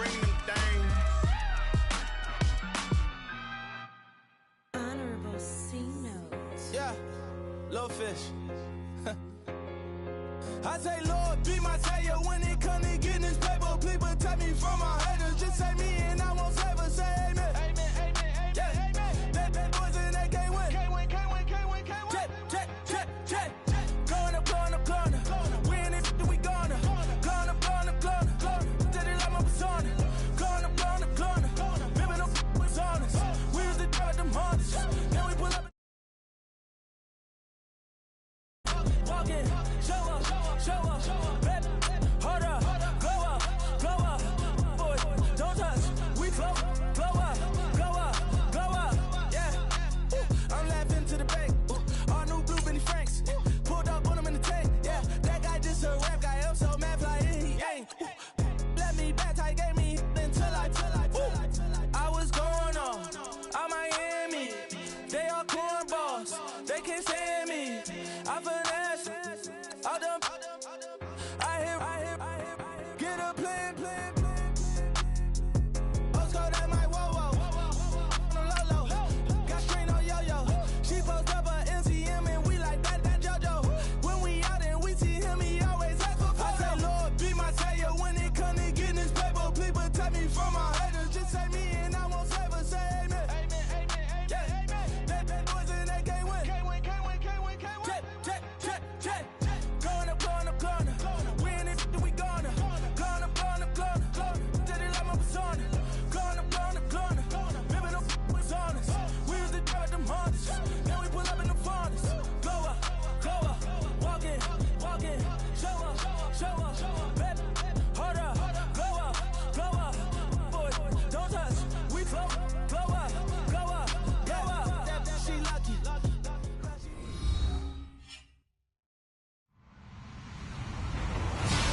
bring them things. Honorable C notes. Yeah, little fish. I say, Lord, be my savior when it comes to getting this paper. Please protect me from my haters. Just say me and I won't save us. Say amen. Amen, amen, amen, yeah. Amen. Bad boys and they can't win. Can't win, can't win, can't win, can't win. Check. Going up. We in it, we gonna. Going up. Did it like my persona. Going up. Ripping up was honest. We was the drive them hardest. Then we pull up. Walk in, show up, baby, hold up, glow up, boy, don't touch, we flow up, yeah, I'm laughing to the bank, all new blue Benny Franks, pulled up on him in the tank, yeah, that guy just a rap guy, I'm so mad fly in, he ain't, let me back, I gave me until I was going on Miami, they all cornballs, they can't stand me, I finesse, all them, I hear, get a plan. Let's go that my whoa, low, got screen on yo-yo, she post up a MCM and we like that JoJo, when we out and we see him, he always ask for photo. I say, Lord, be my savior when it comes to getting this paper, please protect me from my haters, just say me and I won't save us, say amen. Amen, yeah. Bad boys and they can't win. Can't win. Check. Going up. We in it, we gonna. Going up. Did it like my persona. Going up. Ripping up was honest. We was the drive them hardest. Then we pull up in the farthest. Glow up. Walk in. Show up, baby. Hold up. Glow up. Boy, don't touch. We flow up. She lucky.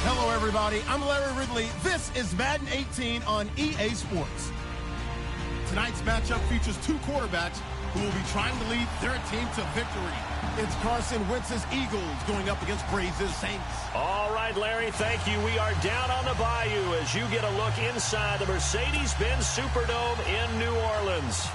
Hello, everybody. I'm Larry Ridley. This is Madden 18 on EA Sports. Tonight's matchup features two quarterbacks who will be trying to lead their team to victory. It's Carson Wentz's Eagles going up against Braves' Saints. All right, Larry, thank you. We are down on the bayou as you get a look inside the Mercedes-Benz Superdome in New Orleans.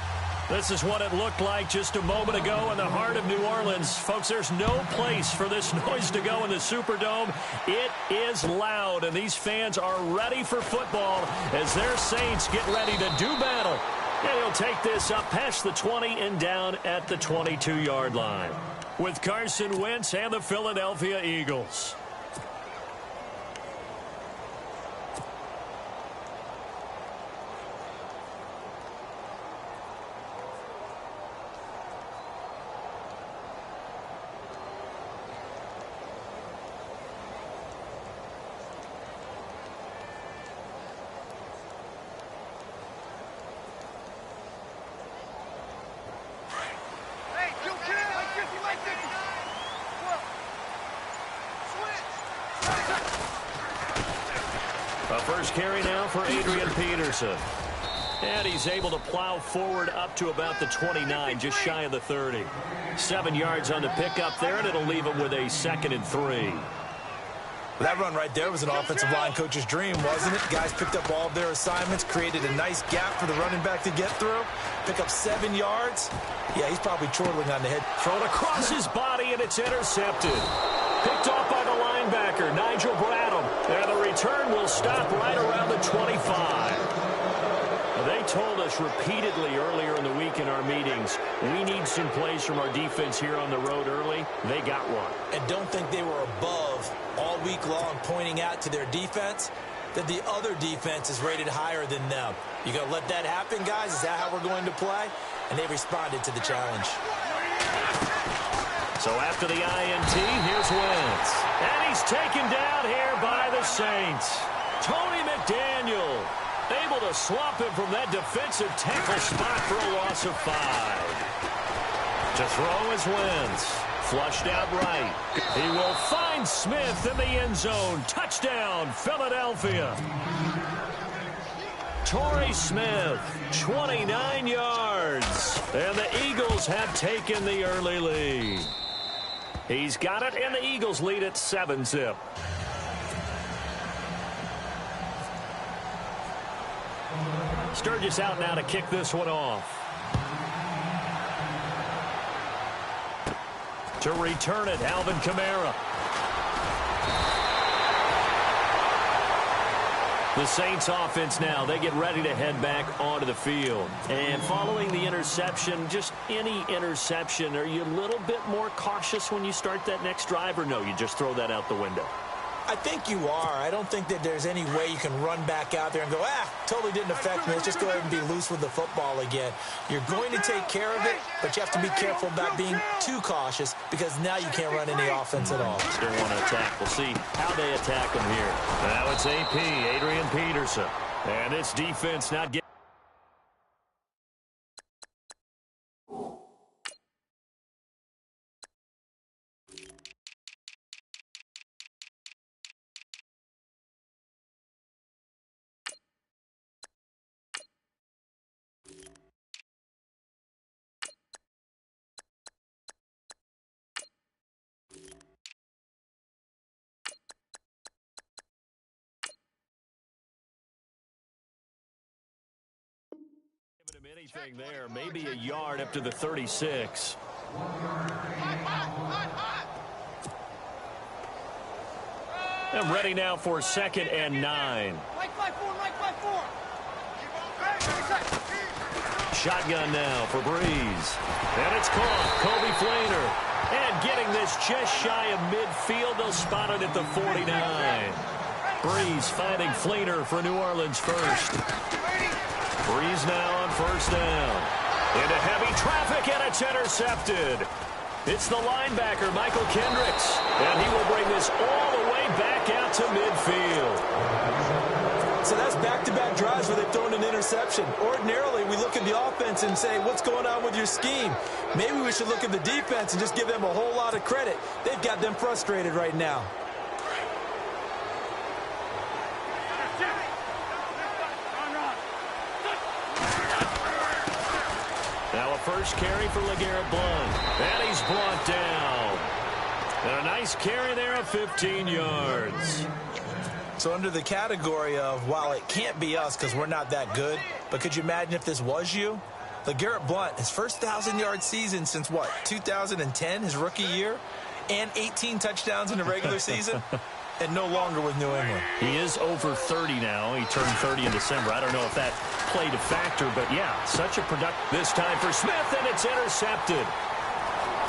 This is what it looked like just a moment ago in the heart of New Orleans. Folks, there's no place for this noise to go in the Superdome. It is loud, and these fans are ready for football as their Saints get ready to do battle. And he'll take this up past the 20 and down at the 22-yard line with Carson Wentz and the Philadelphia Eagles. First carry now for Adrian Peterson. And he's able to plow forward up to about the 29, just shy of the 30. 7 yards on the pickup there, and it'll leave him with a 2nd and 3. That run right there was an offensive line coach's dream, wasn't it? Guys picked up all of their assignments, created a nice gap for the running back to get through, pick up 7 yards. Yeah, he's probably chortling on the head. Thrown across his body, and it's intercepted. Picked off by the linebacker, Nigel Bradham. And the return will stop right around the 25. They told us repeatedly earlier in the week in our meetings, we need some plays from our defense here on the road early. They got one. And don't think they were above all week long pointing out to their defense that the other defense is rated higher than them. You going to let that happen, guys? Is that how we're going to play? And they responded to the challenge. So after the INT, here's Wentz. And he's taken down here by the Saints. Tony McDaniel able to swap him from that defensive tackle spot for a loss of 5. To throw is Wentz. Flushed out right. He will find Smith in the end zone. Touchdown, Philadelphia. Torrey Smith, 29 yards. And the Eagles have taken the early lead. He's got it, and the Eagles lead at 7-zip. Sturgis out now to kick this one off. To return it, Alvin Kamara. The Saints offense now, they get ready to head back onto the field. And following the interception, just any interception, are you a little bit more cautious when you start that next drive, or no, you just throw that out the window? I think you are. I don't think that there's any way you can run back out there and go, totally didn't affect me. Let's just go ahead and be loose with the football again. You're going to take care of it, but you have to be careful about being too cautious because now you can't run any offense at all. Still want to attack. We'll see how they attack them here. Now it's AP, Adrian Peterson. And this defense not getting... anything there, maybe a yard up to the 36. And ready now for 2nd and 9. Shotgun now for Breeze. And it's caught. Kobe Flainer. And getting this just shy of midfield. They'll spot it at the 49. Breeze finding Flainer for New Orleans first. Breeze now on 1st down. Into heavy traffic, and it's intercepted. It's the linebacker, Michael Kendricks. And he will bring this all the way back out to midfield. So that's back-to-back drives where they've thrown an interception. Ordinarily, we look at the offense and say, what's going on with your scheme? Maybe we should look at the defense and just give them a whole lot of credit. They've got them frustrated right now. Now a first carry for LeGarrette Blount. And he's brought down. And a nice carry there of 15 yards. So under the category of, while it can't be us because we're not that good, but could you imagine if this was you? LeGarrette Blount, his first 1,000-yard season since, what, 2010, his rookie year? And 18 touchdowns in the regular season? And no longer with New England. He is over 30 now. He turned 30 in December. I don't know if that played a factor, but yeah, such a product this time for Smith, and it's intercepted.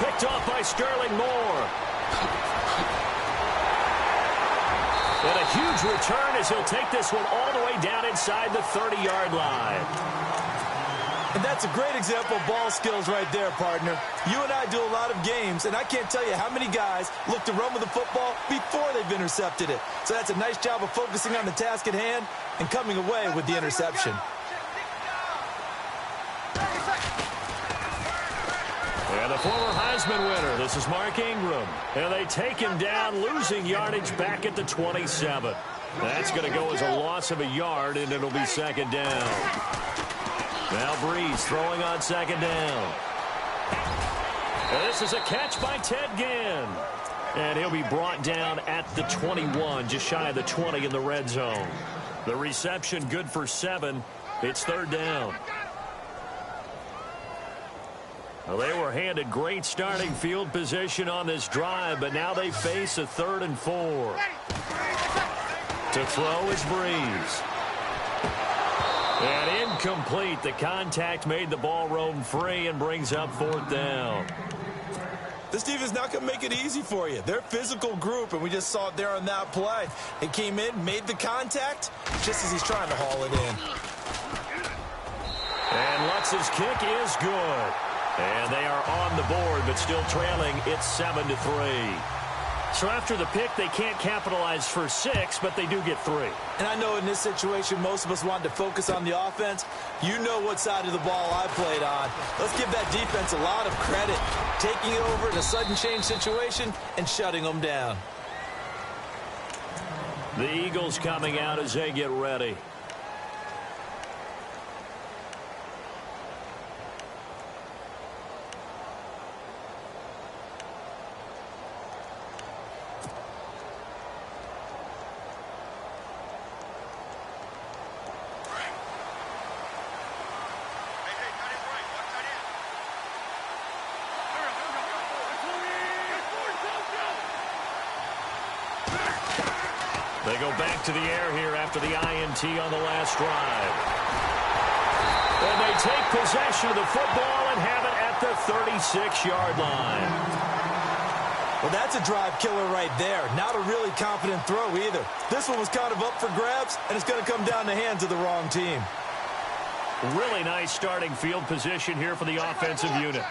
Picked off by Sterling Moore. And a huge return as he'll take this one all the way down inside the 30-yard line. And that's a great example of ball skills right there, partner. You and I do a lot of games, and I can't tell you how many guys look to run with the football before they've intercepted it. So that's a nice job of focusing on the task at hand and coming away with the interception. And the former Heisman winner, this is Mark Ingram. And they take him down, losing yardage back at the 27. That's going to go as a loss of a yard, and it'll be 2nd down. Now Breeze throwing on 2nd down. And this is a catch by Ted Ginn. And he'll be brought down at the 21, just shy of the 20 in the red zone. The reception good for 7. It's 3rd down. Well, they were handed great starting field position on this drive, but now they face a 3rd and 4. To throw is Breeze. And incomplete. The contact made the ball roam free and brings up 4th down. This defense is not going to make it easy for you. They're a physical group, and we just saw it there on that play. It came in, made the contact, just as he's trying to haul it in. And Lutz's kick is good. And they are on the board, but still trailing. It's 7-3. So after the pick, they can't capitalize for 6, but they do get 3. And I know in this situation, most of us want to focus on the offense. You know what side of the ball I played on. Let's give that defense a lot of credit, taking it over in a sudden change situation and shutting them down. The Eagles coming out as they get ready. They go back to the air here after the INT on the last drive. And they take possession of the football and have it at the 36-yard line. Well, that's a drive killer right there. Not a really confident throw either. This one was kind of up for grabs, and it's going to come down the hands of the wrong team. Really nice starting field position here for the offensive unit.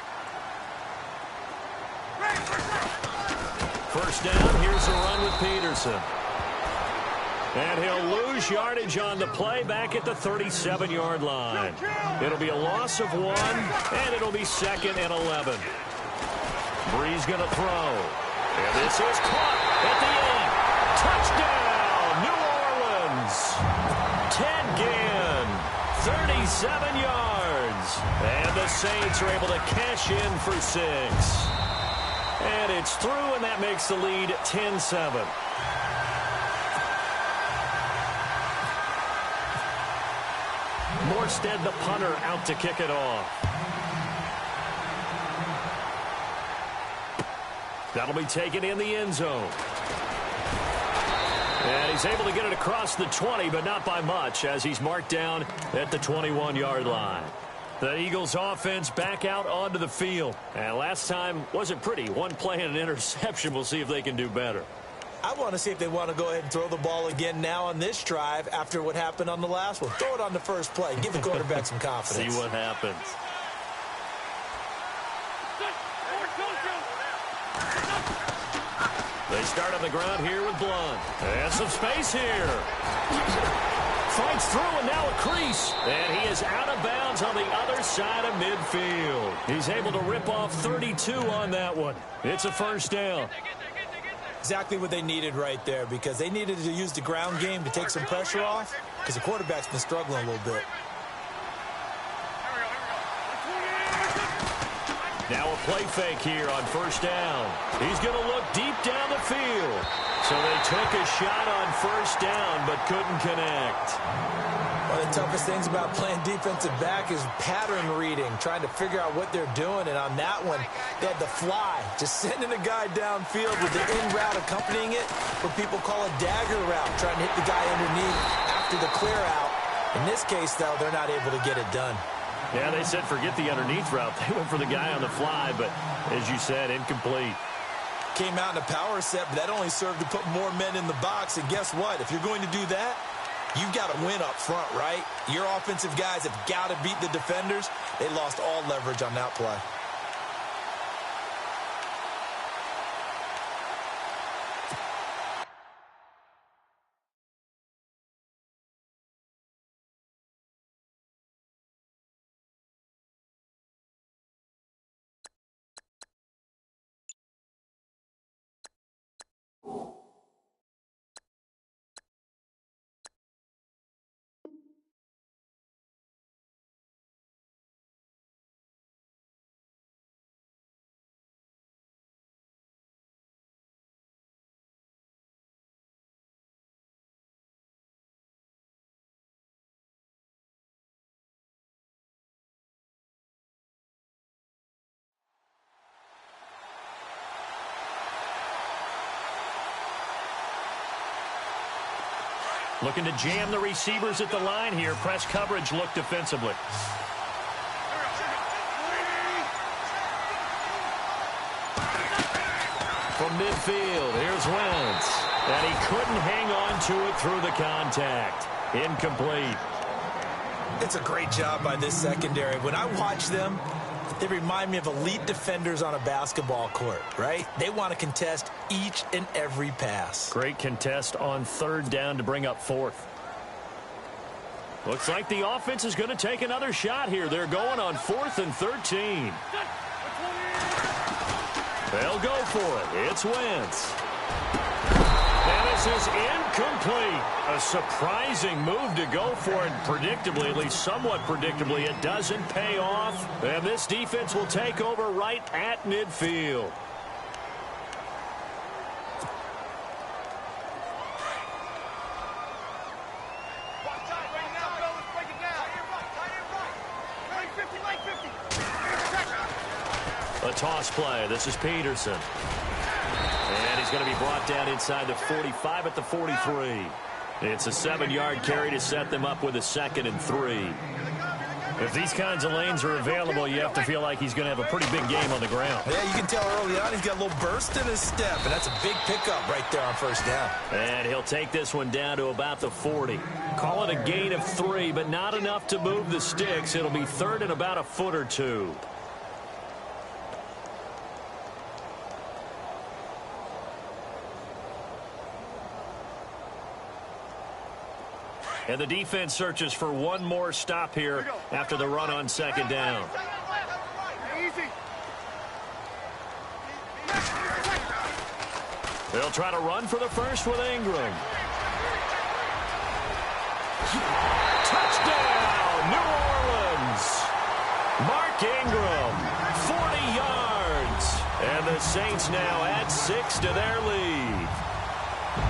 First down, here's a run with Peterson. And he'll lose yardage on the play back at the 37-yard line. It'll be a loss of 1, and it'll be 2nd and 11. Bree's going to throw. And this is caught at the end. Touchdown, New Orleans. Ted Ginn, 37 yards. And the Saints are able to cash in for 6. And it's through, and that makes the lead 10-7. Morstead, the punter, out to kick it off. That'll be taken in the end zone. And he's able to get it across the 20, but not by much, as he's marked down at the 21-yard line. The Eagles offense back out onto the field. And last time wasn't pretty. One play and an interception. We'll see if they can do better. I want to see if they want to go ahead and throw the ball again now on this drive after what happened on the last one. Throw it on the first play. Give the quarterback some confidence. See what happens. They start on the ground here with Blunt. And some space here. Fights through, and now a crease. And he is out of bounds on the other side of midfield. He's able to rip off 32 on that one. It's a first down. Exactly what they needed right there, because they needed to use the ground game to take some pressure off, because the quarterback's been struggling a little bit. Now a play fake here on first down. He's going to look deep down the field. So they took a shot on first down, but couldn't connect. One of the toughest things about playing defensive back is pattern reading, trying to figure out what they're doing. And on that one, they had the fly, just sending a guy downfield with the in route accompanying it, what people call a dagger route, trying to hit the guy underneath after the clear out. In this case, though, they're not able to get it done. Yeah, they said forget the underneath route. They went for the guy on the fly, but as you said, incomplete. Came out in a power set, but that only served to put more men in the box. And guess what? If you're going to do that, you've got to win up front, right? Your offensive guys have got to beat the defenders. They lost all leverage on that play. Looking to jam the receivers at the line here. Press coverage look defensively. From midfield, here's Wentz. And he couldn't hang on to it through the contact. Incomplete. It's a great job by this secondary. When I watch them, they remind me of elite defenders on a basketball court, right? They want to contest each and every pass. Great contest on third down to bring up fourth. Looks like the offense is going to take another shot here. They're going on 4th and 13. They'll go for it. It's Wentz. And this is incomplete. A surprising move to go for it. Predictably, at least somewhat predictably, it doesn't pay off. And this defense will take over right at midfield. A toss play. This is Peterson. And he's going to be brought down inside the 45 at the 43. It's a 7-yard carry to set them up with a 2nd and 3. If these kinds of lanes are available, you have to feel like he's going to have a pretty big game on the ground. Yeah, you can tell early on he's got a little burst in his step, and that's a big pickup right there on first down. And he'll take this one down to about the 40. Call it a gain of 3, but not enough to move the sticks. It'll be 3rd and about a foot or 2. And the defense searches for one more stop here after the run on 2nd down. They'll try to run for the first with Ingram. Touchdown, New Orleans. Mark Ingram, 40 yards. And the Saints now add 6 to their lead.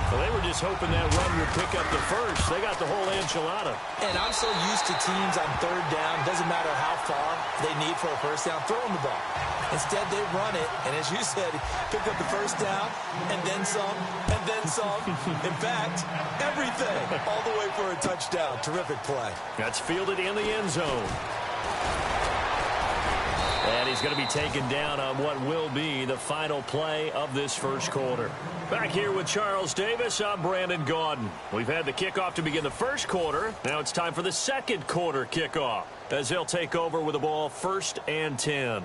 Well, they were just hoping that run would pick up the first. They got the whole enchilada. And I'm so used to teams on 3rd down, doesn't matter how far they need for a first down, throwing the ball. Instead, they run it, and as you said, pick up the first down, and then some, and then some. In fact, everything, all the way for a touchdown. Terrific play. That's fielded in the end zone. And he's going to be taken down on what will be the final play of this first quarter. Back here with Charles Davis, I'm Brandon Gaudin. We've had the kickoff to begin the first quarter. Now it's time for the second quarter kickoff, as they'll take over with the ball 1st and 10.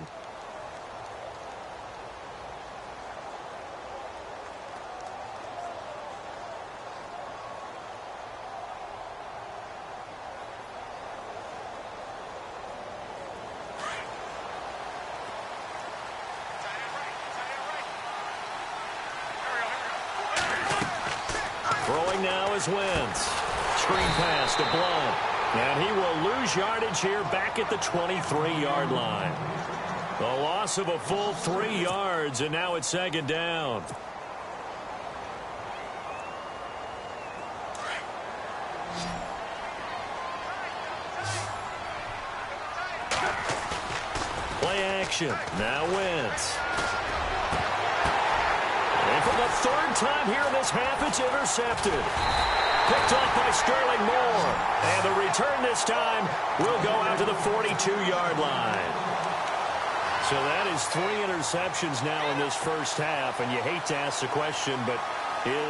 Throwing now is Wentz. Screen pass to Blount. And he will lose yardage here back at the 23-yard line. A loss of a full 3 yards, and now it's 2nd down. Play action. Now Wentz. And for the 3rd time here in this half, it's intercepted. Picked off by Sterling Moore. And the return this time will go out to the 42-yard line. So that is 3 interceptions now in this first half. And you hate to ask the question, but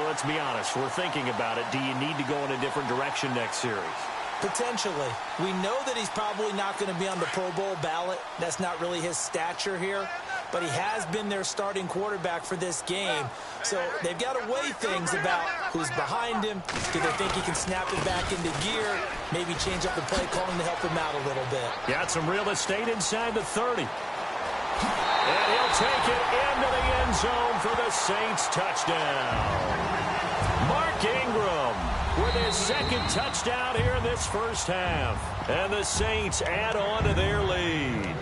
let's be honest. We're thinking about it. Do you need to go in a different direction next series? Potentially. We know that he's probably not going to be on the Pro Bowl ballot. That's not really his stature here. But he has been their starting quarterback for this game. So they've got to weigh things about who's behind him. Do they think he can snap it back into gear? Maybe change up the play calling to help him out a little bit. Got some real estate inside the 30. And he'll take it into the end zone for the Saints touchdown. Mark Ingram with his 2nd touchdown here in this first half. And the Saints add on to their lead.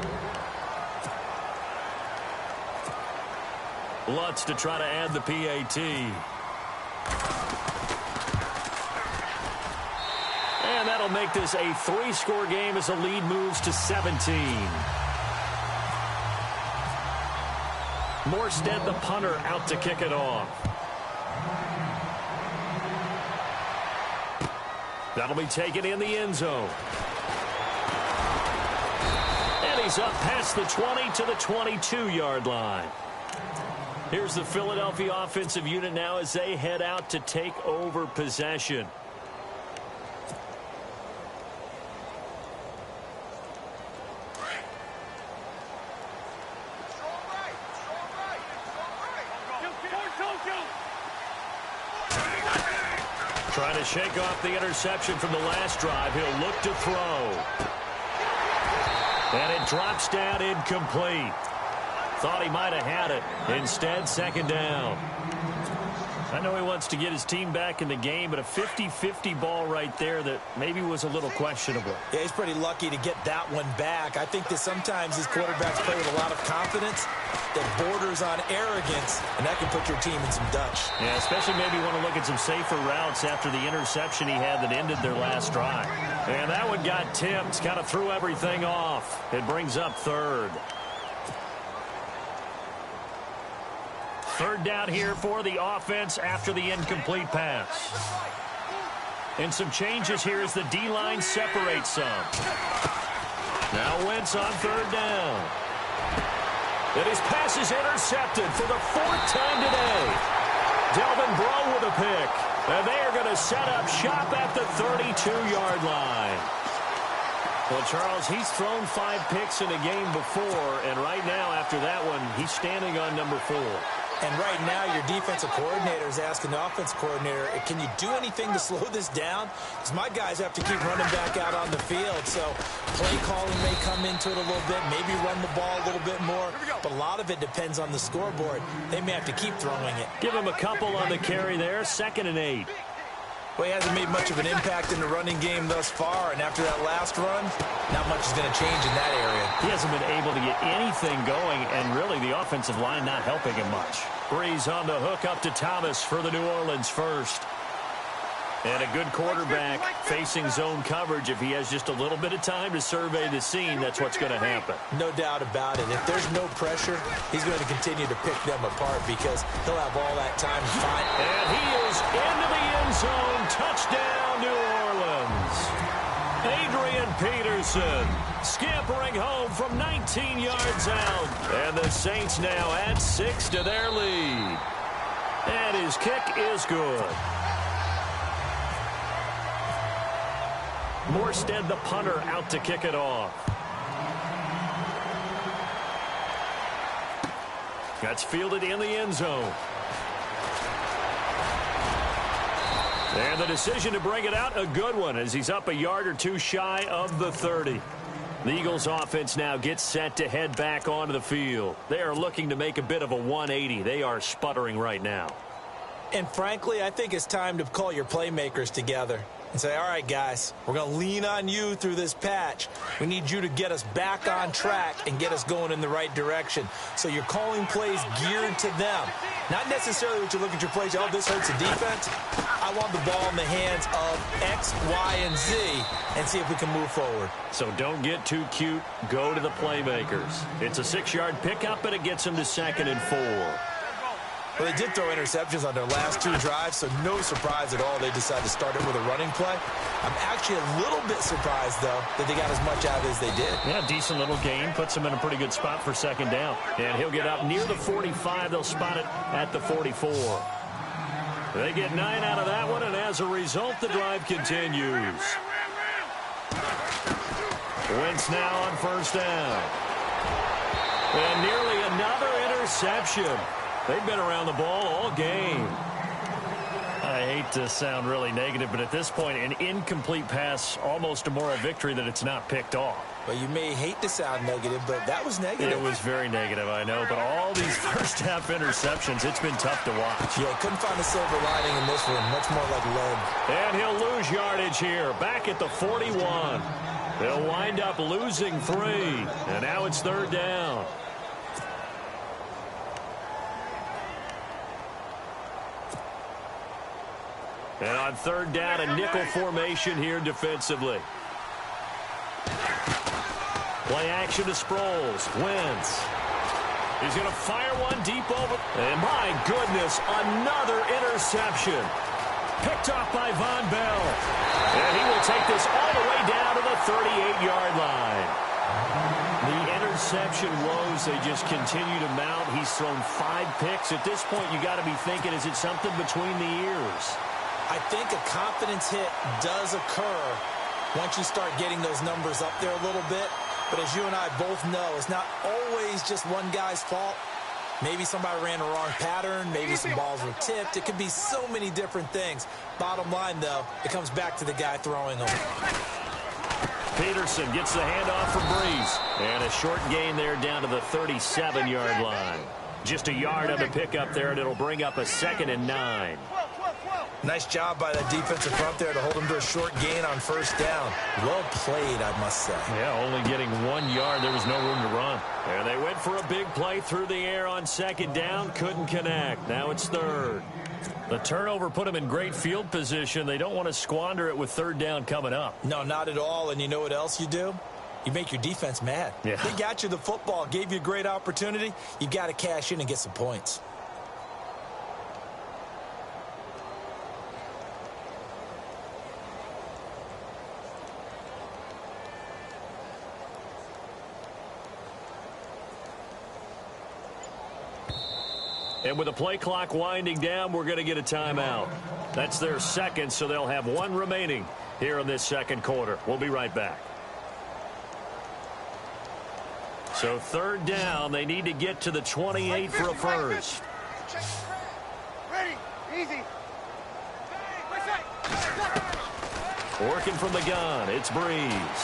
Lutz to try to add the PAT. And that'll make this a 3-score game as the lead moves to 17. Morstead, the punter, out to kick it off. That'll be taken in the end zone. And he's up past the 20 to the 22-yard line. Here's the Philadelphia offensive unit now as they head out to take over possession. Trying to shake off the interception from the last drive. He'll look to throw. And it drops down incomplete. Thought he might have had it. Instead, 2nd down. I know he wants to get his team back in the game, but a 50-50 ball right there that maybe was a little questionable. Yeah, he's pretty lucky to get that one back. I think that sometimes these quarterbacks play with a lot of confidence that borders on arrogance, and that can put your team in some Dutch. Yeah, especially maybe want to look at some safer routes after the interception he had that ended their last drive. And that one got tipped, kind of threw everything off. It brings up 3rd. Third down here for the offense after the incomplete pass. And some changes here as the D-line separates some. Now Wentz on third down. And his pass is intercepted for the fourth time today. Delvin Breaux with a pick. And they are going to set up shop at the 32-yard line. Well, Charles, he's thrown 5 picks in a game before, and right now, after that one, he's standing on number 4. And right now, your defensive coordinator is asking the offense coordinator, can you do anything to slow this down? Because my guys have to keep running back out on the field. So play calling may come into it a little bit, maybe run the ball a little bit more. But a lot of it depends on the scoreboard. They may have to keep throwing it. Give him a couple on the carry there, 2nd and 8. Well, he hasn't made much of an impact in the running game thus far, and after that last run, not much is going to change in that area. He hasn't been able to get anything going, and really the offensive line not helping him much. Breeze on the hook up to Thomas for the New Orleans first. And a good quarterback facing zone coverage. If he has just a little bit of time to survey the scene, that's what's going to happen. No doubt about it. If there's no pressure, he's going to continue to pick them apart because he'll have all that time to find. And he is into the end zone. Touchdown, New Orleans. Adrian Peterson scampering home from 19 yards out. And the Saints now add 6 to their lead. And his kick is good. Morstead, the punter, out to kick it off. That's fielded in the end zone. And the decision to bring it out, a good one, as he's up a yard or two shy of the 30. The Eagles offense now gets set to head back onto the field. They are looking to make a bit of a 180. They are sputtering right now. And frankly, I think it's time to call your playmakers together and say, all right, guys, we're going to lean on you through this patch. We need you to get us back on track and get us going in the right direction. So you're calling plays geared to them. Not necessarily what you look at your plays, oh, this hurts the defense. I want the ball in the hands of X, Y, and Z and see if we can move forward. So don't get too cute. Go to the playmakers. It's a 6-yard pickup, and it gets them to 2nd and 4. Well, they did throw interceptions on their last 2 drives, so no surprise at all they decided to start it with a running play. I'm actually a little bit surprised, though, that they got as much out as they did. Yeah, decent little gain. Puts them in a pretty good spot for 2nd down. And he'll get up near the 45. They'll spot it at the 44. They get 9 out of that one, and as a result, the drive continues. Wentz now on 1st down. And nearly another interception. They've been around the ball all game. I hate to sound really negative, but at this point, an incomplete pass, almost a moral victory that it's not picked off. Well, you may hate to sound negative, but that was negative. It was very negative, I know. But all these first-half interceptions, it's been tough to watch. Yeah, couldn't find a silver lining in this one. Much more like lead. And he'll lose yardage here, back at the 41. They'll wind up losing 3. And now it's 3rd down. And on 3rd down, a nickel formation here defensively. Play action to Sproles. Wentz. He's going to fire one deep over. And my goodness, another interception. Picked off by Von Bell. And he will take this all the way down to the 38-yard line. The interception woes, they just continue to mount. He's thrown 5 picks. At this point, you got to be thinking, is it something between the ears? I think a confidence hit does occur once you start getting those numbers up there a little bit. But as you and I both know, it's not always just one guy's fault. Maybe somebody ran a wrong pattern. Maybe some balls were tipped. It could be so many different things. Bottom line, though, it comes back to the guy throwing them. Peterson gets the handoff from Breeze. And a short gain there down to the 37-yard line. Just a yard on the pickup there, and it'll bring up a 2nd and 9. Nice job by that defensive front there to hold him to a short gain on 1st down. Well played, I must say. Yeah, only getting 1 yard. There was no room to run. And they went for a big play through the air on 2nd down. Couldn't connect. Now it's 3rd. The turnover put them in great field position. They don't want to squander it with 3rd down coming up. No, not at all. And you know what else you do? You make your defense mad. Yeah. They got you the football, gave you a great opportunity. You got to cash in and get some points. And with the play clock winding down, we're going to get a timeout. That's their second, so they'll have one remaining here in this second quarter. We'll be right back. So third down, they need to get to the 28 for a first. Ready, easy. Working from the gun, it's Breeze.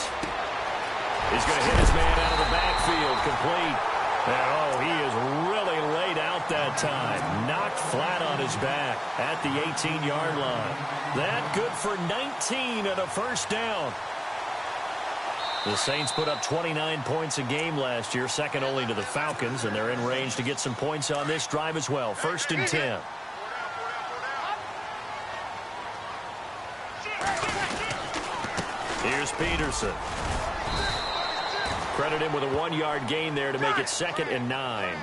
He's going to hit his man out of the backfield, complete. And, oh, he is really laid out that time. Knocked flat on his back at the 18-yard line. That good for 19 and a first down. The Saints put up 29 points a game last year, second only to the Falcons, and they're in range to get some points on this drive as well. First and 10. Here's Peterson. Credit him with a 1-yard gain there to make it second and 9.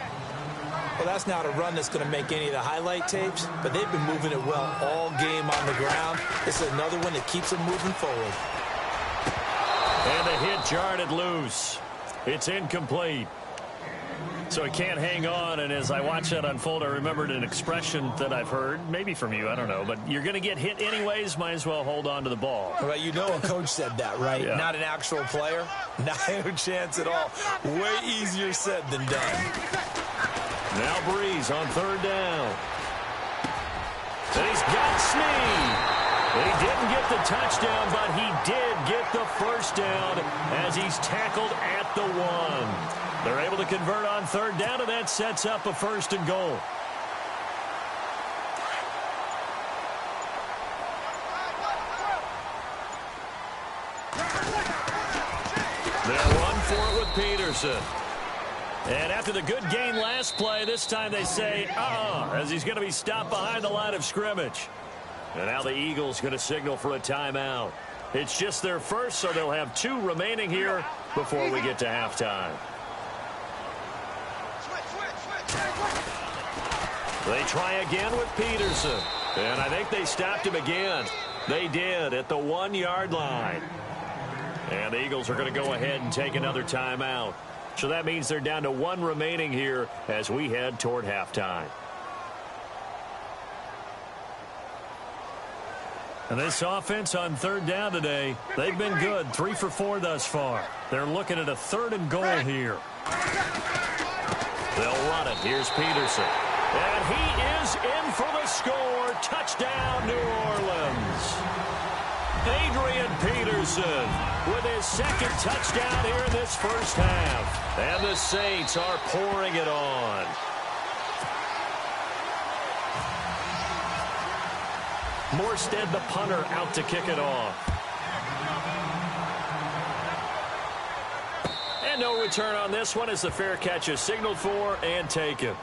Well, that's not a run that's going to make any of the highlight tapes, but they've been moving it well all game on the ground. This is another one that keeps them moving forward. And the hit jarred it loose. It's incomplete. So he can't hang on, and as I watch that unfold, I remembered an expression that I've heard, maybe from you, I don't know, but you're going to get hit anyways, might as well hold on to the ball. Well, you know a coach said that, right? Yeah. Not an actual player. Not a chance at all. Way easier said than done. Now Breeze on third down. And he's got Snead. He didn't get the touchdown, but he did get the first down as he's tackled at the 1. They're able to convert on third down, and that sets up a first and goal. They'll run for it with Peterson. And after the good gain last play, this time they say, as he's going to be stopped behind the line of scrimmage. And now the Eagles going to signal for a timeout. It's just their first, so they'll have 2 remaining here before we get to halftime. They try again with Peterson. And I think they stopped him again. They did at the 1-yard line. And the Eagles are going to go ahead and take another timeout. So that means they're down to 1 remaining here as we head toward halftime. And this offense on third down today, they've been good. 3 for 4 thus far. They're looking at a 3rd and goal here. They'll run it. Here's Peterson. And he is in for the score. Touchdown, New Orleans. Adrian Peterson with his 2nd touchdown here in this first half. And the Saints are pouring it on. Morstead, the punter, out to kick it off. And no return on this one as the fair catch is signaled for and taken.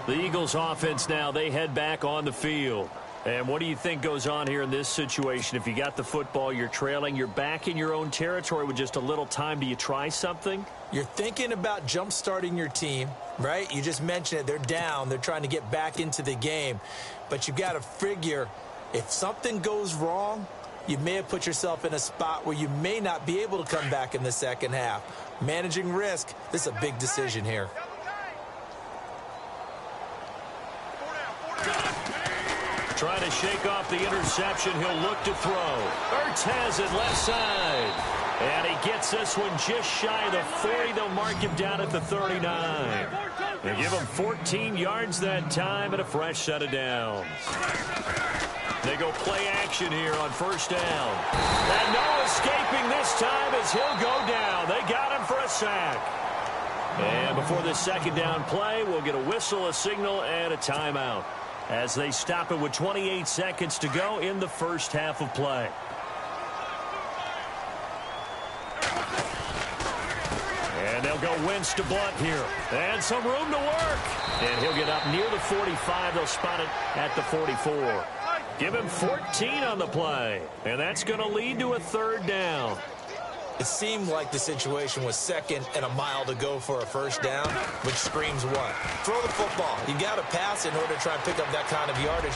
The Eagles offense now, they head back on the field. And what do you think goes on here in this situation? If you got the football, you're trailing, you're back in your own territory with just a little time. Do you try something? You're thinking about jump-starting your team, right? You just mentioned it. They're down. They're trying to get back into the game. But you've got to figure if something goes wrong, you may have put yourself in a spot where you may not be able to come back in the second half. Managing risk, this is a big decision here. Trying to shake off the interception. He'll look to throw. Ertz has it left side. And he gets this one just shy of the 40. They'll mark him down at the 39. They give him 14 yards that time and a fresh set of downs. They go play action here on first down. And no escaping this time as he'll go down. They got him for a sack. And before this second down play, we'll get a whistle, a signal, and a timeout as they stop it with 28 seconds to go in the first half of play. And they'll go Wentz to Blunt here. And some room to work. And he'll get up near the 45. They'll spot it at the 44. Give him 14 on the play. And that's going to lead to a third down. It seemed like the situation was second and a mile to go for a first down, which screams what? Throw the football. You got to pass in order to try and pick up that kind of yardage.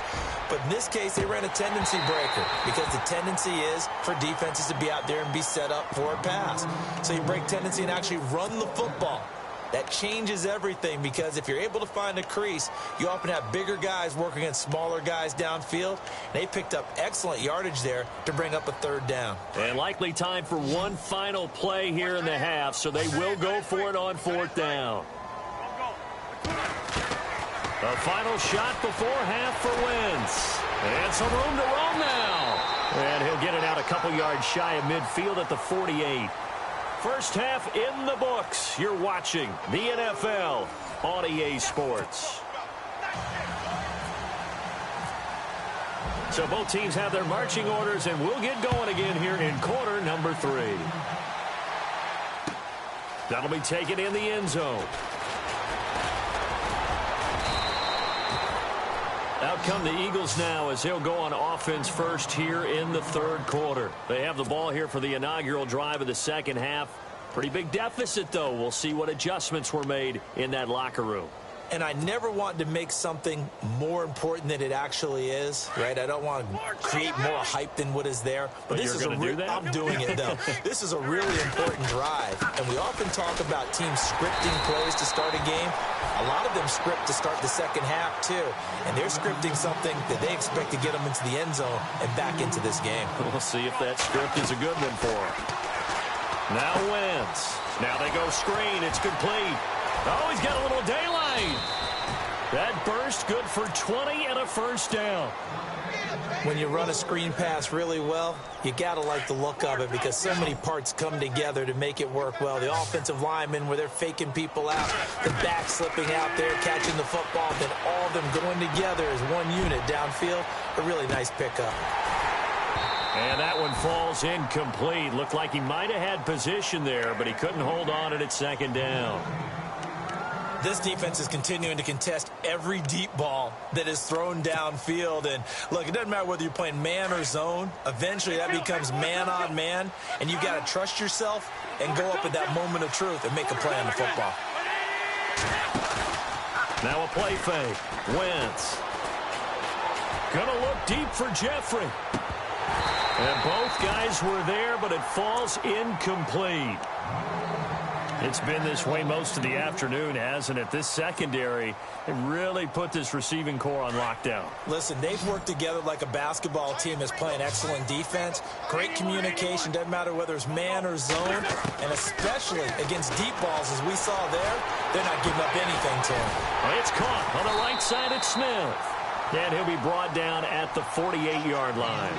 But in this case, they ran a tendency breaker because the tendency is for defenses to be out there and be set up for a pass. So you break tendency and actually run the football. that changes everything, because if you're able to find a crease, you often have bigger guys working against smaller guys downfield. They picked up excellent yardage there to bring up a third down. And likely time for one final play here in the half, so they will go for it on fourth down. The final shot before half for Wentz. And some room to roam now. And he'll get it out a couple yards shy of midfield at the 48. First half in the books. You're watching the NFL on EA Sports. So both teams have their marching orders, and we'll get going again here in quarter number 3. That'll be taken in the end zone. Out come the Eagles now as they'll go on offense first here in the third quarter. They have the ball here for the inaugural drive of the second half. Pretty big deficit, though. We'll see what adjustments were made in that locker room. And I never want to make something more important than it actually is, right? I don't want to create more hype than what is there. But this is I'm doing it, though. This is a really important drive. And we often talk about teams scripting plays to start a game. A lot of them script to start the second half, too. And they're scripting something that they expect to get them into the end zone and back into this game. We'll see if that script is a good one for them. Now Wentz. Now they go screen. It's complete. Oh, he's got a little daylight. That burst good for 20 and a first down. When you run a screen pass really well, you got to like the look of it, because so many parts come together to make it work well. The offensive linemen, where they're faking people out, the back slipping out there, catching the football, then all of them going together as one unit downfield. A really nice pickup. And that one falls incomplete. Looked like he might have had position there, but he couldn't hold on it at second down. This defense is continuing to contest every deep ball that is thrown downfield. And, look, it doesn't matter whether you're playing man or zone. Eventually, that becomes man on man, and you've got to trust yourself and go up at that moment of truth and make a play on the football. Now a play fake. Wentz. Gonna look deep for Jeffrey. And both guys were there, but it falls incomplete. It's been this way most of the afternoon, hasn't it? This secondary, they really put this receiving core on lockdown. Listen, they've worked together like a basketball team that's playing excellent defense. Great communication. Doesn't matter whether it's man or zone. And especially against deep balls, as we saw there, they're not giving up anything to him. It's caught on the right side at Smith. And he'll be brought down at the 48-yard line.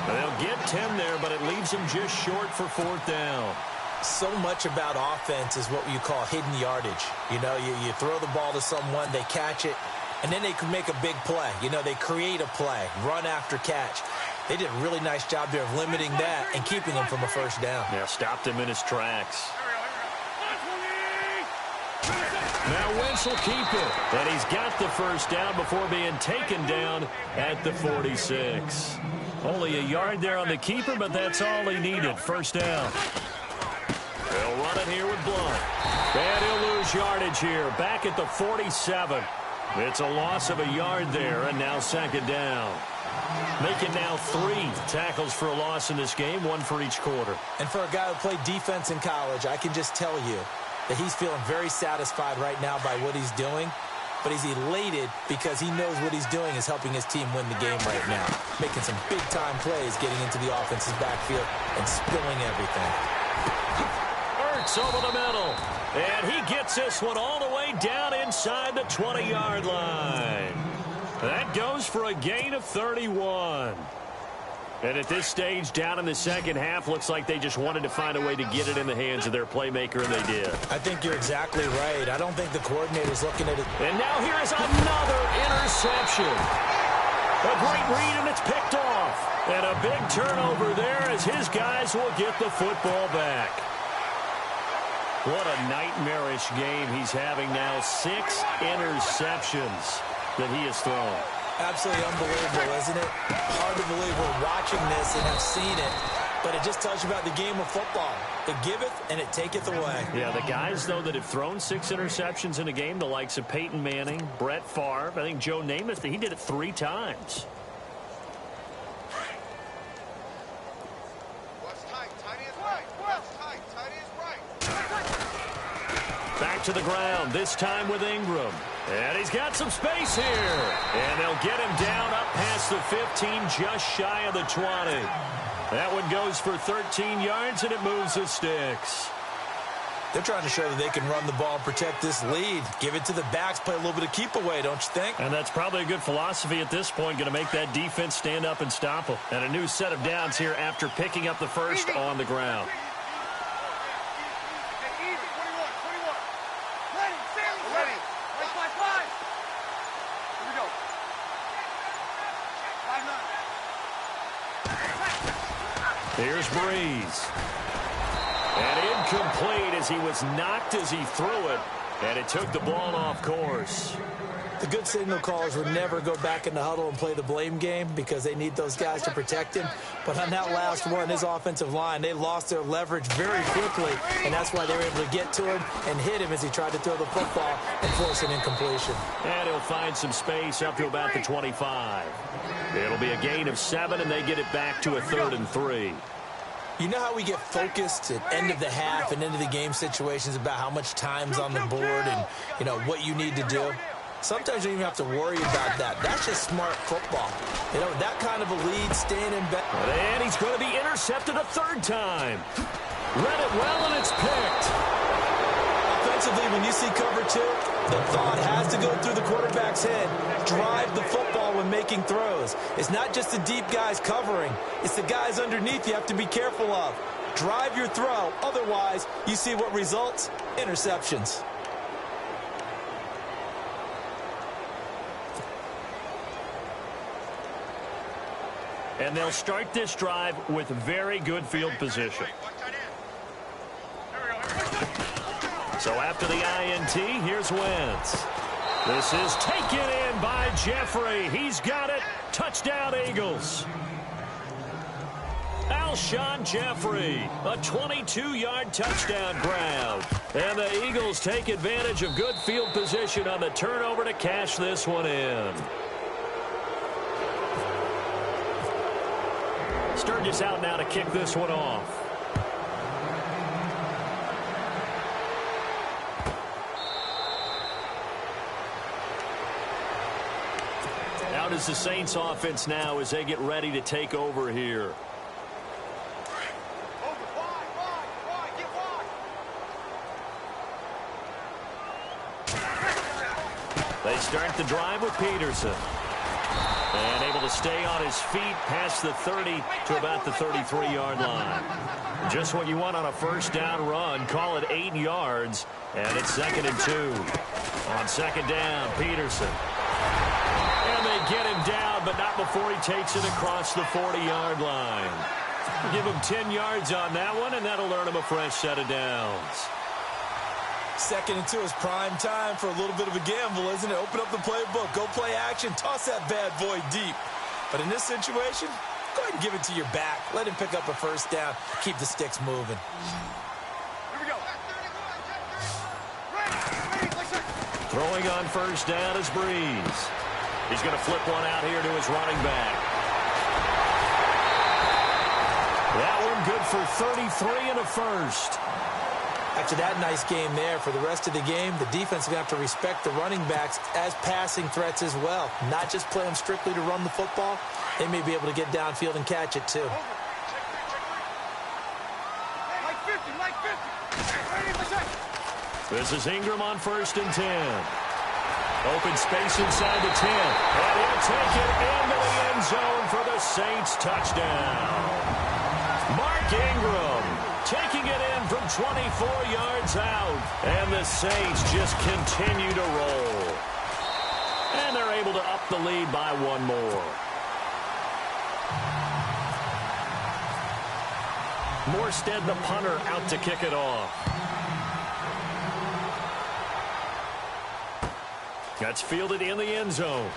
They'll get 10 there, but it leaves him just short for fourth down. So much about offense is what you call hidden yardage. You know, you throw the ball to someone, they catch it, and then they can make a big play. You know, they create a play, run after catch. They did a really nice job there of limiting that and keeping him from a first down. Yeah, stopped him in his tracks. Now Wentz will keep it. And he's got the first down before being taken down at the 46. Only a yard there on the keeper, but that's all he needed. First down. They'll run it here with Blunt. And he'll lose yardage here. Back at the 47. It's a loss of a yard there, and now second down. Making now 3 tackles for a loss in this game, 1 for each quarter. And for a guy who played defense in college, I can just tell you that he's feeling very satisfied right now by what he's doing. But he's elated because he knows what he's doing is helping his team win the game right now. Making some big-time plays, getting into the offense's backfield and spilling everything. Over the middle, and he gets this one all the way down inside the 20-yard line. That goes for a gain of 31. And at this stage, down in the second half, looks like they just wanted to find a way to get it in the hands of their playmaker, and they did. I think you're exactly right. I don't think the coordinator's looking at it. And now here is another interception. A great read, and it's picked off. And a big turnover there as his guys will get the football back. What a nightmarish game he's having now. 6 interceptions that he has thrown. Absolutely unbelievable, isn't it? Hard to believe we're watching this and have seen it, but it just tells you about the game of football. It giveth and it taketh away. Yeah, the guys, though, that have thrown 6 interceptions in a game, the likes of Peyton Manning, Brett Favre, I think Joe Namath, he did it 3 times. Back to the ground, this time with Ingram. And he's got some space here. And they'll get him down up past the 15, just shy of the 20. That one goes for 13 yards, and it moves the sticks. They're trying to show that they can run the ball and protect this lead. Give it to the backs, play a little bit of keep away, don't you think? And that's probably a good philosophy at this point, going to make that defense stand up and stop them. And a new set of downs here after picking up the first on the ground. Here's Breeze. And incomplete as he was knocked as he threw it. And it took the ball off course. The good signal callers would never go back in the huddle and play the blame game because they need those guys to protect him. But on that last one, his offensive line, they lost their leverage very quickly. And that's why they were able to get to him and hit him as he tried to throw the football and force an incompletion. And he'll find some space up to about the 25. It'll be a gain of 7, and they get it back to a 3rd and 3. You know how we get focused at end of the half and into the game situations about how much time's on the board and, you know, what you need to do? Sometimes you don't even have to worry about that. That's just smart football. You know, that kind of a lead, staying in bed. And he's going to be intercepted a 3rd time. Read it well, and it's picked. Offensively, when you see cover 2, the thought has to go through the quarterback's head. Drive the football when making throws. It's not just the deep guys covering. It's the guys underneath you have to be careful of. Drive your throw. Otherwise, you see what results? Interceptions. And they'll start this drive with very good field position. So after the INT, here's Wentz. This is taken in by Jeffrey. He's got it. Touchdown, Eagles. Alshon Jeffrey, a 22-yard touchdown grab. And the Eagles take advantage of good field position on the turnover to cash this one in. Sturgis out now to kick this one off. Out is the Saints offense now as they get ready to take over here. They start the drive with Peterson. And able to stay on his feet past the 30 to about the 33-yard line. Just what you want on a first down run. Call it 8 yards. And it's 2nd and 2. On 2nd down, Peterson. And they get him down, but not before he takes it across the 40-yard line. Give him 10 yards on that one, and that'll earn him a fresh set of downs. 2nd and 2 is prime time for a little bit of a gamble, isn't it? Open up the playbook, go play action, toss that bad boy deep. But in this situation, go ahead and give it to your back. Let him pick up a first down, keep the sticks moving. Here we go. Throwing on first down is Breeze. He's going to flip one out here to his running back. That one good for 33 and a first. After that nice game there, for the rest of the game, the defense is going to have to respect the running backs as passing threats as well. Not just play them strictly to run the football. They may be able to get downfield and catch it too. This is Ingram on 1st and 10. Open space inside the 10. And he'll take it into the end zone for the Saints touchdown. Mark Ingram taking it in from 24 yards out. And the Saints just continue to roll. And they're able to up the lead by 1 more. Morstead, the punter, out to kick it off. That's fielded in the end zone.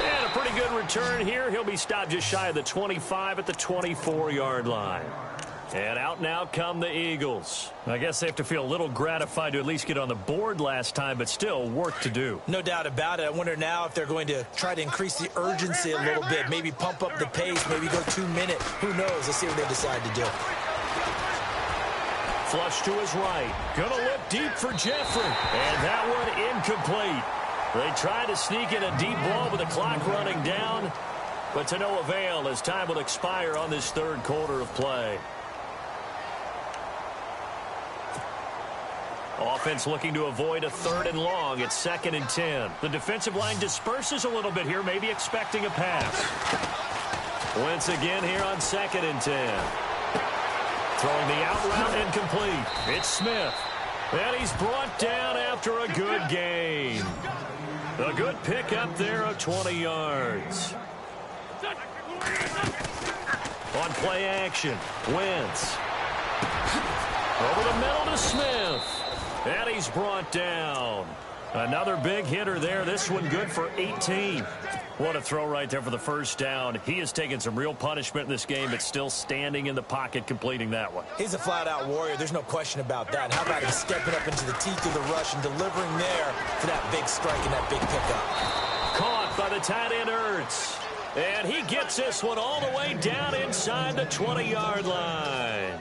And a pretty good return here. He'll be stopped just shy of the 25 at the 24-yard line. And out now come the Eagles. I guess they have to feel a little gratified to at least get on the board last time, but still work to do. No doubt about it. I wonder now if they're going to try to increase the urgency a little bit, maybe pump up the pace, maybe go 2 minute. Who knows? Let's see what they decide to do. Flush to his right. Gonna look deep for Jeffrey. And that one incomplete. They tried to sneak in a deep ball with the clock running down, but to no avail as time will expire on this third quarter of play. Offense looking to avoid a 3rd and long. It's 2nd and 10. The defensive line disperses a little bit here, maybe expecting a pass. Once again here on 2nd and 10. Throwing the out route incomplete. It's Smith. And he's brought down after a good gain. A good pickup there of 20 yards. On play action, Wentz. Over the middle to Smith. And he's brought down. Another big hitter there. This one good for 18. What a throw right there for the first down. He has taken some real punishment in this game, but still standing in the pocket, completing that one. He's a flat-out warrior. There's no question about that. How about him stepping up into the teeth of the rush and delivering there for that big strike and that big pickup. Caught by the tight end, Ertz. And he gets this one all the way down inside the 20-yard line.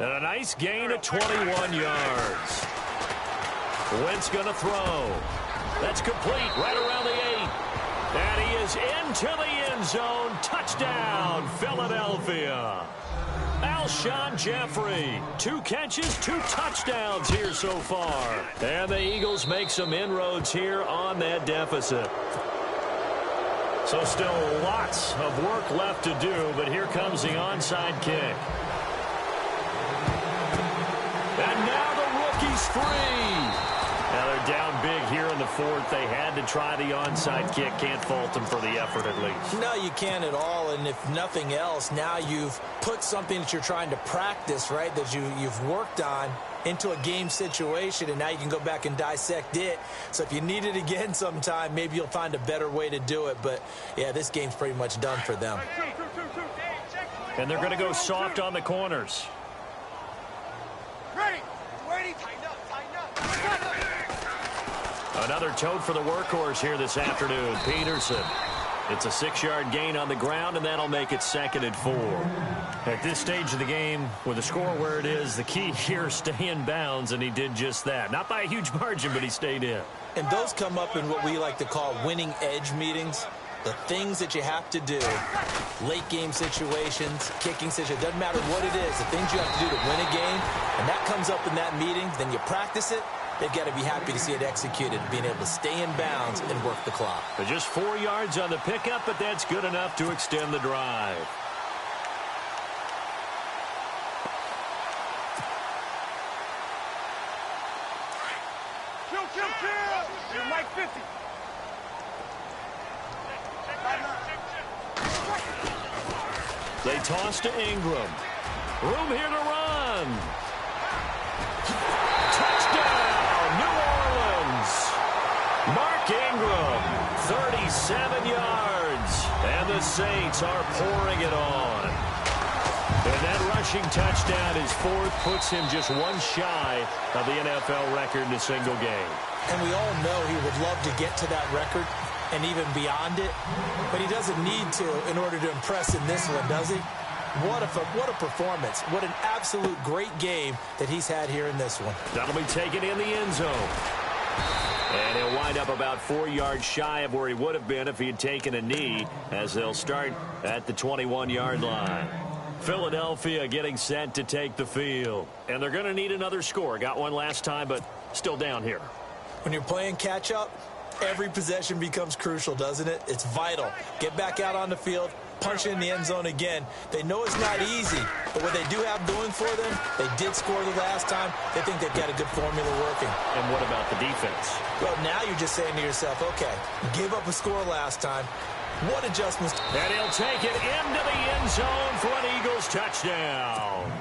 And a nice gain of 21 yards. Wentz going to throw. That's complete right around the 8. And he is into the end zone. Touchdown, Philadelphia. Alshon Jeffrey. 2 catches, 2 touchdowns here so far. And the Eagles make some inroads here on that deficit. So still lots of work left to do, but here comes the onside kick. And now the rookie's free. Now they're down big here in the 4th. They had to try the onside kick. Can't fault them for the effort at least. No, you can't at all. And if nothing else, now you've put something that you're trying to practice, right, that you've worked on into a game situation, and now you can go back and dissect it. So if you need it again sometime, maybe you'll find a better way to do it. But, yeah, this game's pretty much done for them. And they're going to go soft on the corners. Ready. Tighten up. Another tote for the workhorse here this afternoon, Peterson. It's a 6-yard gain on the ground, and that'll make it 2nd and 4. At this stage of the game, with the score where it is, the key here is stay in bounds, and he did just that. Not by a huge margin, but he stayed in. And those come up in what we like to call winning edge meetings. The things that you have to do, late game situations, kicking situations, doesn't matter what it is, the things you have to do to win a game, and that comes up in that meeting, then you practice it. They've got to be happy to see it executed, being able to stay in bounds and work the clock. But just 4 yards on the pickup, but that's good enough to extend the drive. Kill. You're Mike 50. They toss to Ingram. Room here to run. Touchdown, New Orleans. Mark Ingram, 37 yards. And the Saints are pouring it on. And that rushing touchdown, his 4th, puts him just 1 shy of the NFL record in a single game. And we all know he would love to get to that record and even beyond it, but he doesn't need to in order to impress in this one, does he? What a performance. What an absolute great game that he's had here in this one. That'll be taken in the end zone. And he'll wind up about 4 yards shy of where he would have been if he had taken a knee, as they'll start at the 21-yard line. Philadelphia getting set to take the field. And they're going to need another score. Got one last time, but still down here. When you're playing catch-up, every possession becomes crucial, doesn't it? It's vital. Get back out on the field, punch in the end zone again. They know it's not easy, but what they do have going for them, they did score the last time. They think they've got a good formula working. And what about the defense? Well, now you're just saying to yourself, okay, give up a score last time. What adjustments? And he'll take it into the end zone for an Eagles touchdown.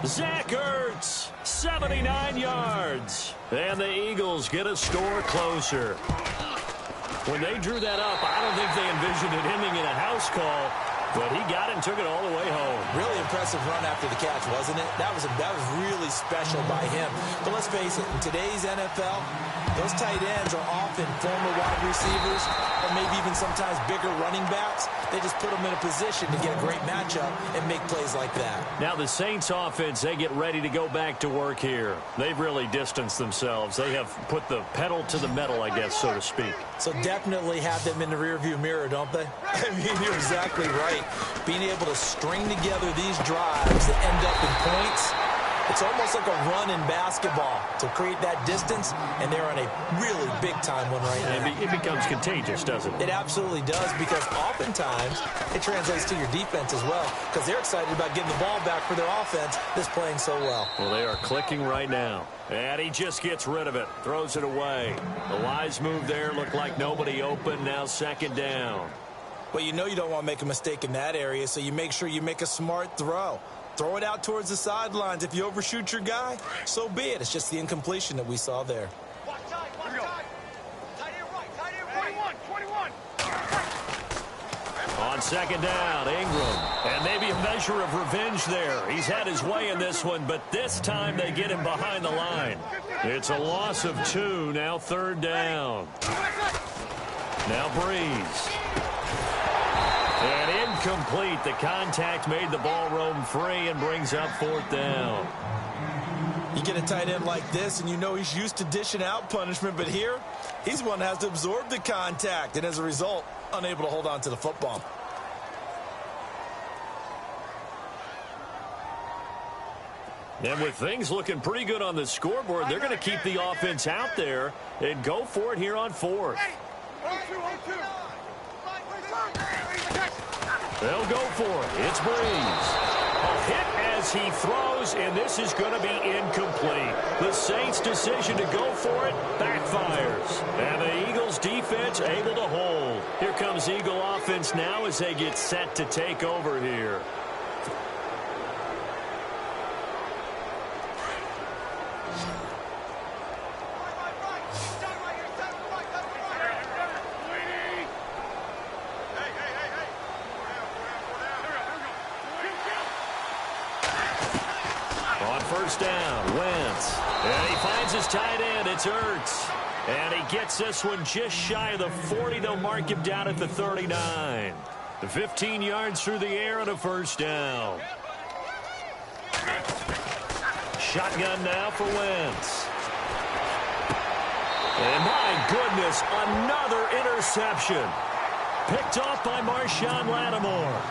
Zach Ertz, 79 yards. And the Eagles get a score closer. When they drew that up, I don't think they envisioned it ending in a house call, but he got it and took it all the way home. Really impressive run after the catch, wasn't it? That was really special by him. But let's face it, in today's NFL, those tight ends are often former wide receivers or maybe even sometimes bigger running backs. They just put them in a position to get a great matchup and make plays like that. Now the Saints offense, they get ready to go back to work here. They've really distanced themselves. They have put the pedal to the metal, I guess, so to speak. So definitely have them in the rearview mirror, don't they? I mean, you're exactly right. Being able to string together these drives that end up in points, it's almost like a run in basketball to create that distance, and they're on a really big-time one right now. It becomes contagious, doesn't it? It absolutely does, because oftentimes it translates to your defense as well, because they're excited about getting the ball back for their offense that's playing so well. Well, they are clicking right now. And he just gets rid of it, throws it away. The wise move there, looked like nobody open, now second down. But you know you don't want to make a mistake in that area, so you make sure you make a smart throw. Throw it out towards the sidelines. If you overshoot your guy, so be it. It's just the incompletion that we saw there. Watch tight, watch tight. Tight end right, tight end right. 21. On second down, Ingram. And maybe a measure of revenge there. He's had his way in this one, but this time they get him behind the line. It's a loss of 2, now third down. Now Breeze. And incomplete. The contact made the ball roam free and brings up fourth down. You get a tight end like this, and you know he's used to dishing out punishment, but here, he's the one that has to absorb the contact, and as a result, unable to hold on to the football. And with things looking pretty good on the scoreboard, they're going to keep the offense out there and go for it here on fourth. They'll go for it. It's Breeze. A hit as he throws, and this is going to be incomplete. The Saints' decision to go for it backfires. And the Eagles' defense able to hold. Here comes Eagle offense now as they get set to take over here. First down, Wentz. And he finds his tight end. It's Ertz. And he gets this one just shy of the 40. They'll mark him down at the 39. The 15 yards through the air and a first down. Shotgun now for Wentz. And my goodness, another interception. Picked off by Marshawn Lattimore.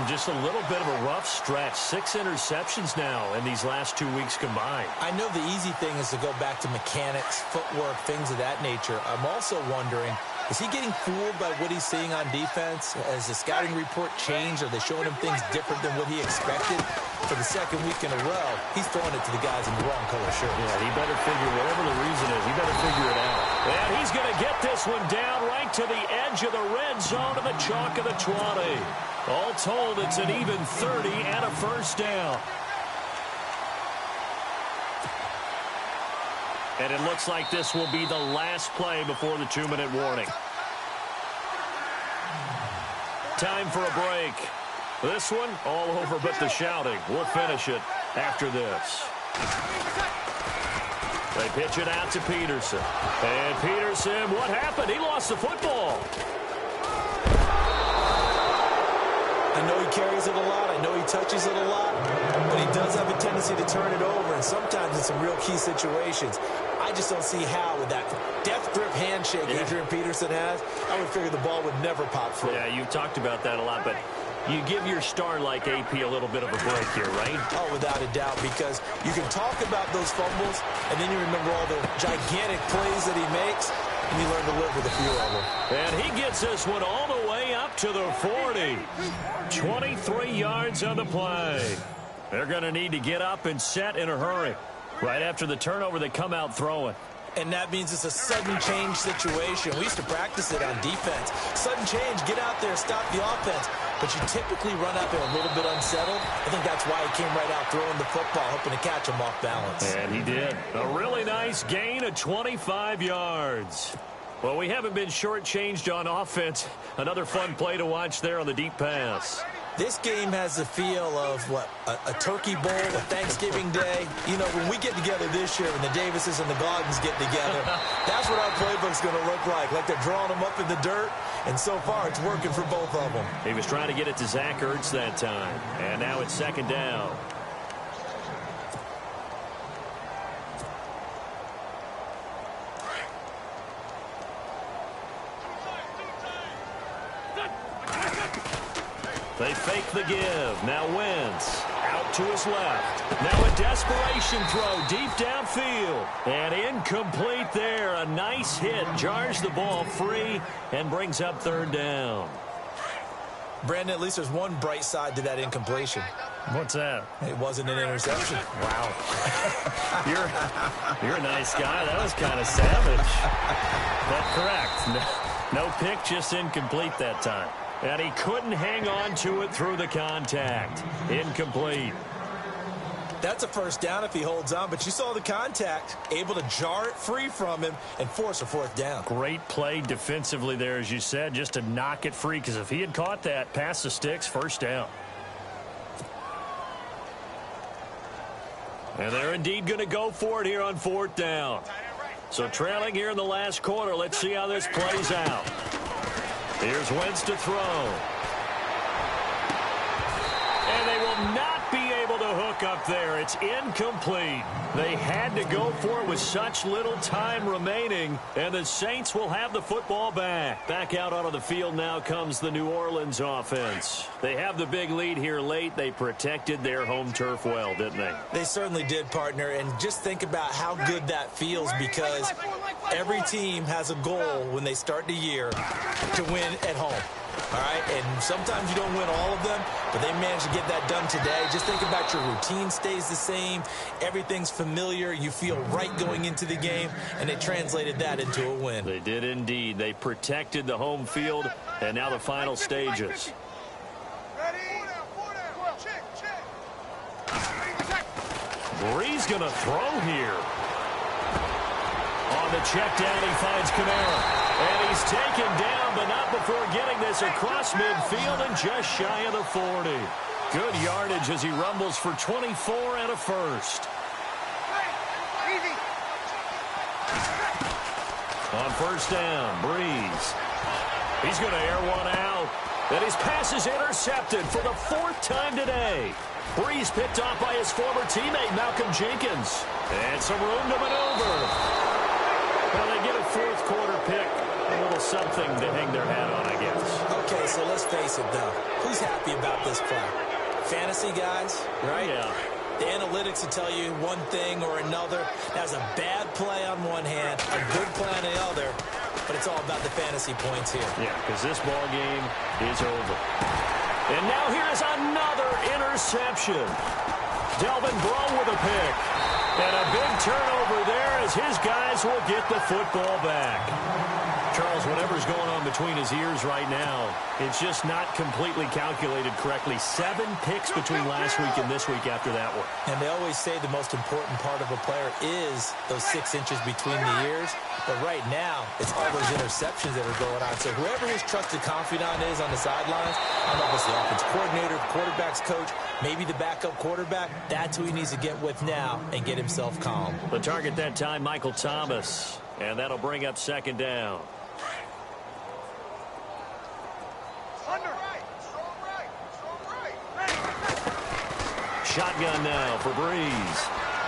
Just a little bit of a rough stretch. 6 interceptions now in these last 2 weeks combined. I know the easy thing is to go back to mechanics, footwork, things of that nature. I'm also wondering, is he getting fooled by what he's seeing on defense? Has the scouting report changed? Are they showing him things different than what he expected? For the second week in a row, he's throwing it to the guys in the wrong color shirt. Yeah, he better figure, whatever the reason is, he better figure it out. And he's going to get this one down right to the edge of the red zone of the chalk of the 20. All told, it's an even 30 and a first down. And it looks like this will be the last play before the 2-minute warning. Time for a break. This one, all over but the shouting. We'll finish it after this. They pitch it out to Peterson. And Peterson, what happened? He lost the football. I know he carries it a lot. I know he touches it a lot. But he does have a tendency to turn it over, and sometimes in some real key situations. I just don't see how, with that death grip handshake Adrian Peterson has, I would figure the ball would never pop through. Yeah, you've talked about that a lot, but you give your star like AP a little bit of a break here, right? Oh, without a doubt, because you can talk about those fumbles, and then you remember all the gigantic plays that he makes, and you learn to live with a few of them. And he gets this one all the way up to the 40. 23 yards on the play. They're going to need to get up and set in a hurry. Right after the turnover, they come out throwing. And that means it's a sudden change situation. We used to practice it on defense. Sudden change, get out there, stop the offense. But you typically run out there a little bit unsettled. I think that's why he came right out throwing the football, hoping to catch him off balance. And he did. A really nice gain of 25 yards. Well, we haven't been shortchanged on offense. Another fun play to watch there on the deep pass. This game has the feel of, what, a turkey bowl, a Thanksgiving day. You know, when we get together this year, when the Davises and the Gaugans get together, that's what our playbook's going to look like they're drawing them up in the dirt, and so far it's working for both of them. He was trying to get it to Zach Ertz that time, and now it's second down. They fake the give. Now Wentz out to his left. Now a desperation throw deep downfield. And incomplete there. A nice hit. Jars the ball free and brings up third down. Brandon, at least there's one bright side to that incompletion. What's that? It wasn't an interception. Wow. You're a nice guy. That was kind of savage. But correct. No pick, just incomplete that time. And he couldn't hang on to it through the contact. Incomplete. That's a first down if he holds on, but you saw the contact, able to jar it free from him and force a fourth down. Great play defensively there, as you said, just to knock it free, because if he had caught that, pass the sticks, first down. And they're indeed going to go for it here on fourth down. So trailing here in the last quarter, let's see how this plays out. Here's Wentz to throw. And they will not be able to hook up there. It's incomplete. They had to go for it with such little time remaining, and the Saints will have the football back. Back out onto the field now comes the New Orleans offense. They have the big lead here late. They protected their home turf well, didn't they? They certainly did, partner, and just think about how good that feels, because every team has a goal when they start the year to win at home. All right, and sometimes you don't win all of them, but they managed to get that done today. Just think about your routine stays the same. Everything's familiar. You feel right going into the game, and they translated that into a win. They did indeed. They protected the home field, and now the final stages. Brees going to throw here. On the check down, he finds Kamara. And he's taken down, but not before getting this across midfield and just shy of the 40. Good yardage as he rumbles for 24 and a first. On first down, Brees. He's going to air one out. And his pass is intercepted for the fourth time today. Brees picked off by his former teammate, Malcolm Jenkins. And some room to maneuver. Well, they get a fourth quarter pick. A little something to hang their hat on, I guess. Okay, so let's face it, though. Who's happy about this play? Fantasy guys, right? Yeah. The analytics will tell you one thing or another. That's a bad play on one hand, a good play on the other, but it's all about the fantasy points here. Yeah, because this ball game is over. And now here's another interception. Delvin Breaux with a pick. And a big turnover there as his guys will get the football back. Charles, whatever's going on between his ears right now, it's just not completely calculated correctly. 7 picks between last week and this week after that one. And they always say the most important part of a player is those 6 inches between the ears. But right now, it's all those interceptions that are going on. So whoever his trusted confidant is on the sidelines, I don't know if it's the offense coordinator, the quarterback's coach, maybe the backup quarterback, that's who he needs to get with now and get himself calm. The target that time, Michael Thomas. And that'll bring up second down. Shotgun now for Brees.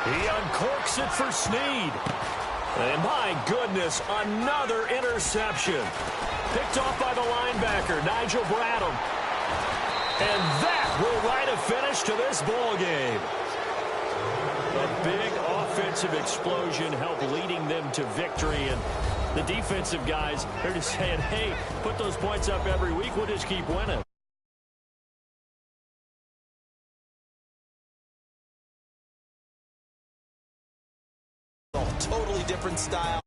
He uncorks it for Snead. And my goodness, another interception. Picked off by the linebacker, Nigel Bradham. And that will write a finish to this ball game. A big offensive explosion helped leading them to victory. And the defensive guys, they're just saying, hey, put those points up every week. We'll just keep winning. Totally different style.